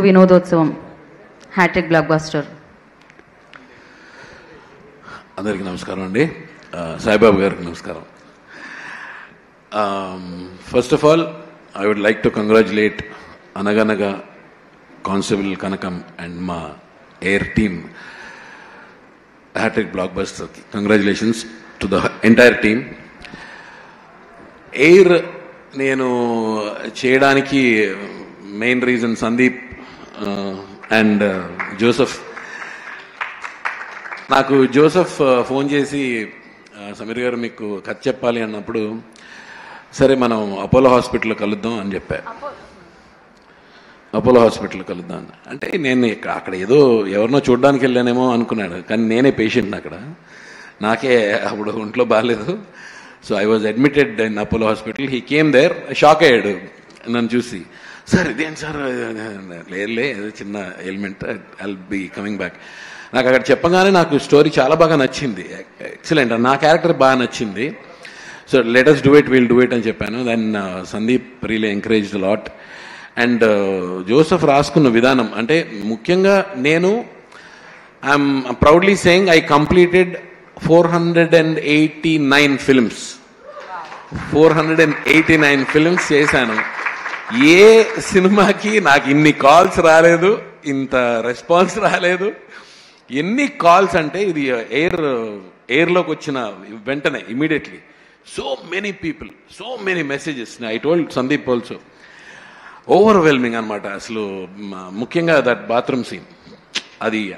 వినోదోత్సవం hat trick block buster. అందరికీ నమస్కారం అండి. సాయిబాబు గారికి నమస్కారం. First of all I would like to congratulate Anaganaga constable Kanakam and మా ఎయిర్ టీమ్ హ్యాట్రిక్ బ్లాక్ బస్టర్కి congratulations to the entire team. Air నేను చేయడానికి main reason Sandeep and Joseph. నాకు జోసెఫ్ ఫోన్ చేసి సమీర్ గారు మీకు కథ చెప్పాలి అన్నప్పుడు సరే మనం అపోలో హాస్పిటల్లో కలుద్దాం అని చెప్పా. అపోలో హాస్పిటల్లో కలుద్దాం అంటే నేను అక్కడ ఏదో ఎవరినో చూడడానికి వెళ్ళానేమో అనుకున్నాడు, కానీ నేనే పేషెంట్ని అక్కడ. నాకే అప్పుడు ఒంట్లో బాగాలేదు. So I was admitted in Apollo hospital. He came there, shock అయ్యాడు నన్ను చూసి. సార్ ఇదేంటి సార్? లేదులే ఏదో చిన్న element, I'll be coming back. నాకు అక్కడ చెప్పగానే నాకు స్టోరీ చాలా బాగా నచ్చింది. ఎక్సలెంట్, నా క్యారెక్టర్ బాగా నచ్చింది. So let's do it, will do it అని చెప్పాను. Then Sandeep really encouraged lot. And Joseph రాసుకున్న విధానం అంటే ముఖ్యంగా నేను I'm proudly saying I completed 489 films. 489 films చేశాను. ఏ సినిమాకి నాకు ఇన్ని కాల్స్ రాలేదు, ఇంత రెస్పాన్స్ రాలేదు. ఎన్ని కాల్స్ అంటే ఇది ఎయిర్లోకి వచ్చిన వెంటనే immediately so many people, so many messages. I told Sandeep also, overwhelming అనమాట. అసలు ముఖ్యంగా దట్ బాత్రూమ్ సీన్,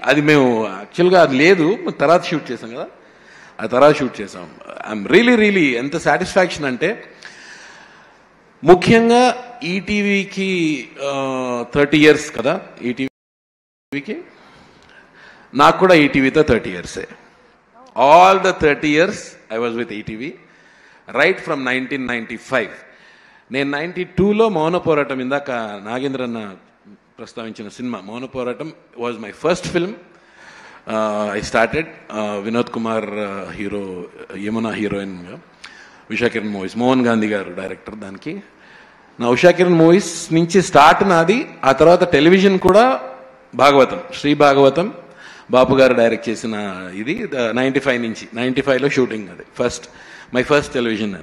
అది మేము యాక్చువల్గా అది లేదు, తర్వాత షూట్ చేసాం కదా, ఆ తర్వాత షూట్ చేసాం. ఐఎమ్ రియలీ ఎంత సాటిస్ఫాక్షన్ అంటే ముఖ్యంగా ఈటీవీకి 30 years కదా, ఈటీవీకి నాకు కూడా ఈటీవీతో 30 years. All the 30 years I was with ETV right from 1995. నేను 92లో మౌన పోరాటం, ఇందాక నాగేంద్రన్న ప్రస్తావించిన సినిమా మౌన పోరాటం was my first film. I started Vinod Kumar hero, Yamuna హీరోయిన్గా, ఉషా కిరణ్ మూవీస్, మోహన్ గాంధీ గారు డైరెక్టర్. దానికి నా ఉషా కిరణ్ మూవీస్ నుంచి స్టార్ట్ నాది. ఆ తర్వాత టెలివిజన్ కూడా భాగవతం, శ్రీ భాగవతం బాపు గారు డైరెక్ట్ చేసిన ఇది 95 నుంచి. 95లో షూటింగ్, అది my first television.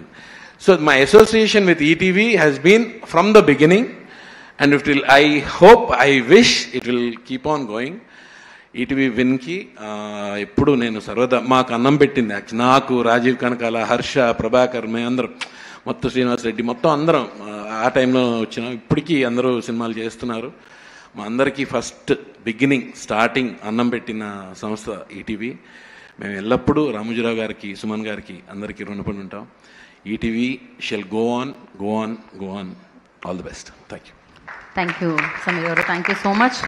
So my association with ETV has been from the beginning and it will, I hope, I wish it will keep on going. ETV విన్కి ఎప్పుడు నేను సర్వదా మాకు అన్నం పెట్టింది. నాకు, రాజీవ్ కనకాల, హర్ష, ప్రభాకర్, మేమందరం, మొత్తం శ్రీనివాస్ రెడ్డి, మొత్తం అందరం ఆ టైంలో వచ్చినాం. ఇప్పటికీ అందరూ సినిమాలు చేస్తున్నారు. మా అందరికీ ఫస్ట్ బిగినింగ్, స్టార్టింగ్ అన్నం పెట్టిన సంస్థ ఈటీవీ. మేము ఎల్లప్పుడూ రామోజీరావు గారికి, సుమన్ గారికి, అందరికీ రుణపడి ఉంటాం. ETV shall go on, go on, go on. All the best. Thank you. Thank you Sameer గారు, థ్యాంక్ యూ సో మచ్.